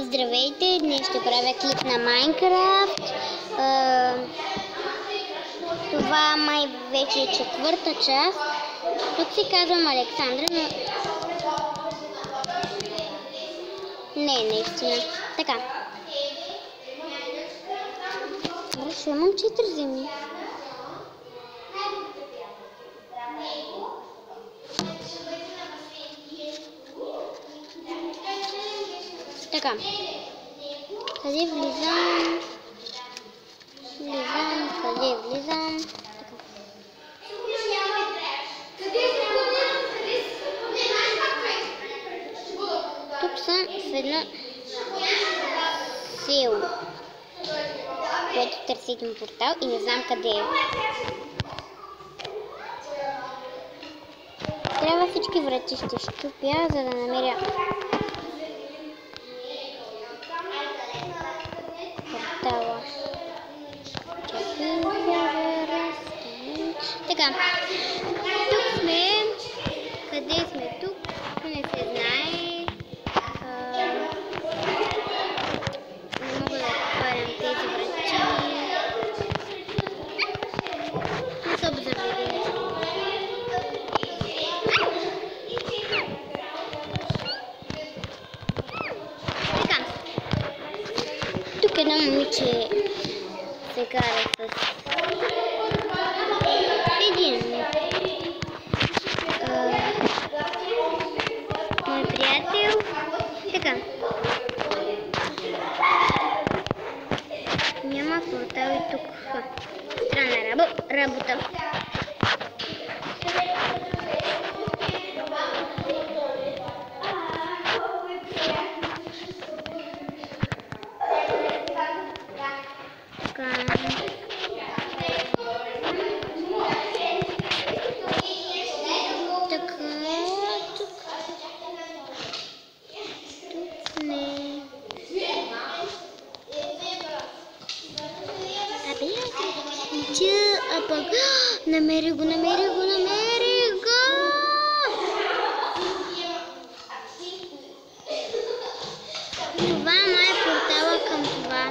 Здравейте, днес ще правя клип на Майнкрафт. Това май вече е четвърта част. Тук си казвам Александра, но... Не, наистина. Така. Ще имам 4 земи. Така. Къде влизам? Къде влизам? Така. Тук съм в едно село, което търси един портал и не знам къде е. Трябва всички врати ще щупя, за да намеря портала. Така, тук сме. Къде сме тук? Не се знае. Не мога да отварям тези врати. Не са обзаведени. Така. Тук едно момиче се кара с един мой приятел. Така. Няма портал и тук. Странна работа. Намери го! Това май е портала към това.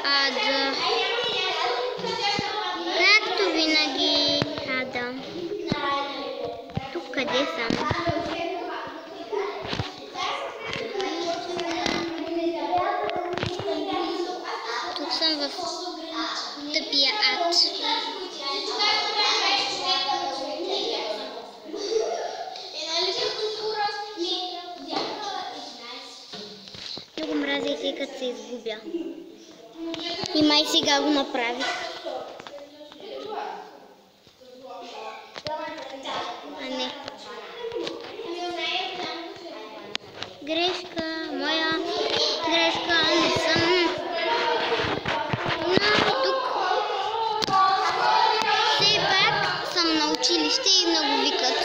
Ада. Както винаги. Ада. Тук къде съм? Съм в тъпия ад. Много мразя и тъй като се изгубя. И май сега го направих. А не. Грешка, моя грешка, не съм. На училище и много викат.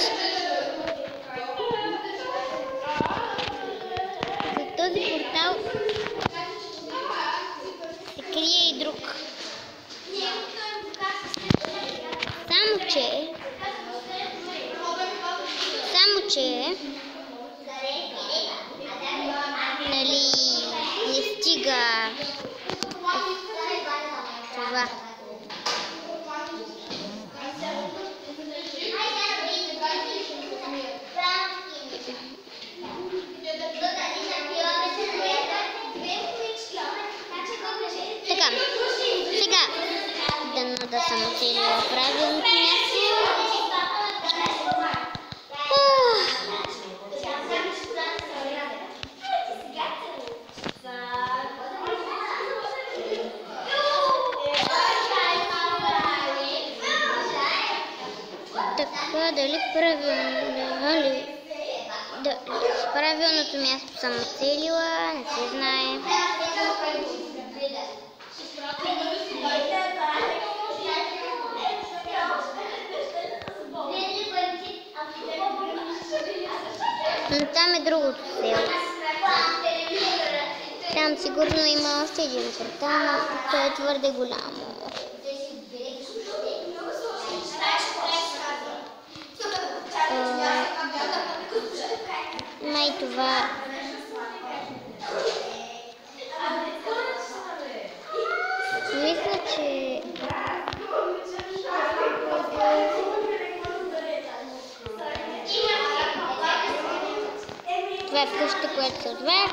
За този портал се крие и друг. Само че нали не стига това. Така, сега да съм оцелила правилното място. Така, дали правилното място съм оцелила, не се знае. Но там е другото село. Там сигурно има още един портал, но той е твърде голямо. това... Мисля, че... Това е къщата, която се отваря.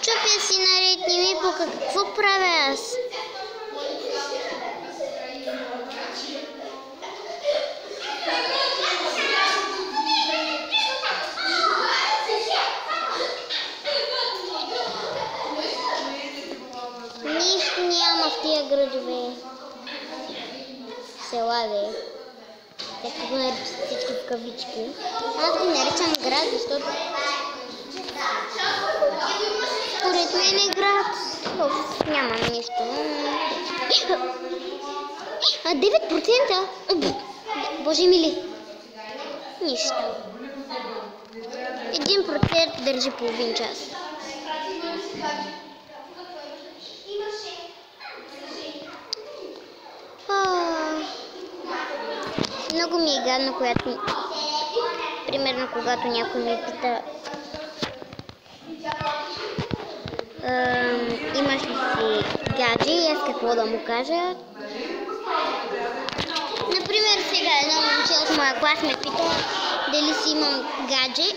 Чупя си наред, не ми пука. Какво правя аз? Нищо няма в тия градове. Села, бе. Така го наричат всички в кавички. Аз го наричам град, защото според мен е град. Няма нищо. 9%? Боже мили. Нищо. 1% държи половин час. Много ми е гадно, примерно когато някой ми пита имаш ли си гадже и аз какво да му кажа. Например, сега едно момче от моя клас ме пита дали си имам гадже.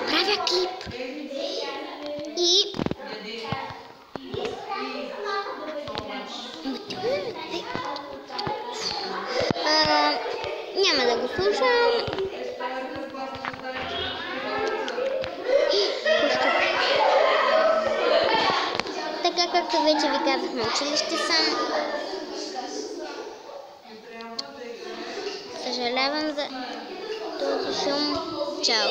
Правя клип. И няма да го слушам. Така както вече ви казах, на училище съм. Съжалявам за този шум. Чао.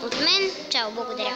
От мен, чао, благодаря.